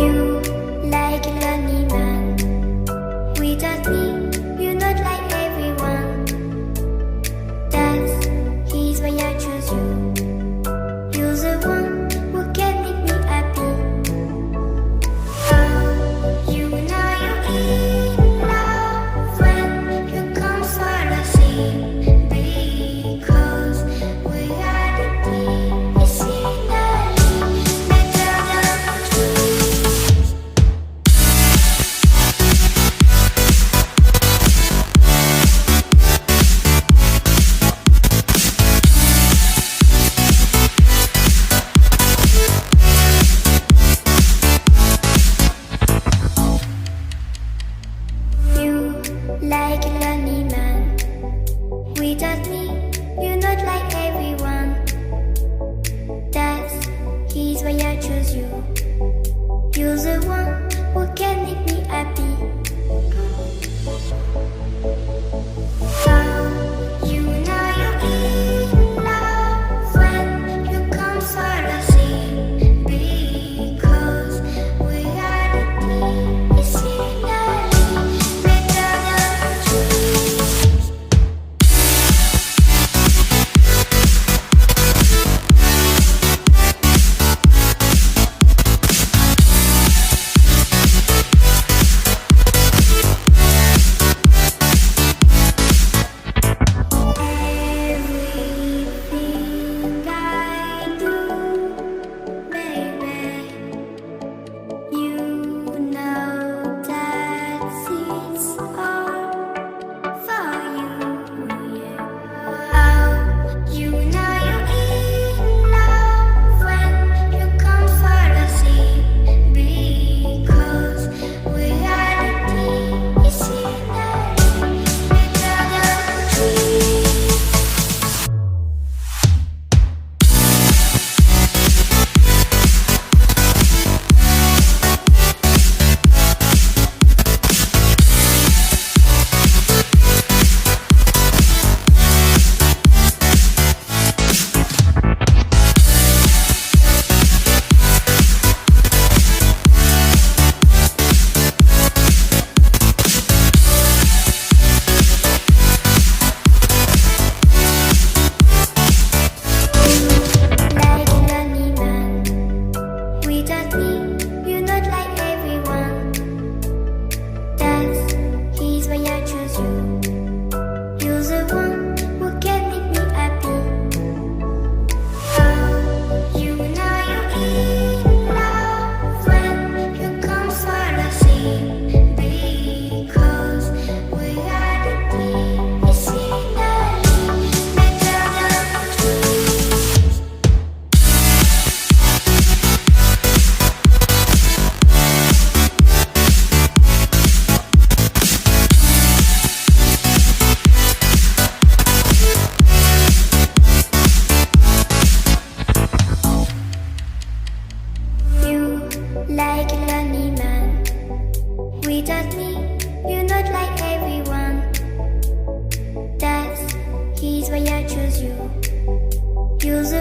You like a lonely man. Without me, you're not like everyone. That's why I choose you. You're the one who can make me happy. Oh, you know you're in love when you come for the sea. Because we are the scenery better than trees. You like a lonely man. Without me, you're not like everyone. That's why I choose you. You're the one who can make me happy. Oh, you know you're in love when you come for the sea. Because we are the scenery better than trees. Everything I do, baby, you know that it's all for you, yeah. Oh, you know you're in love when you come for the sea. Because we are the scenery better than trees. Like a lonely man. Without me, you're not like everyone. That's why I choose you. You're the one who can make me happy. Oh, you know you're in love when you come for the sea. Because we are the scenery better than trees. You like a lonely man. Without me, you're not like everyone. That's why I choose you. You're the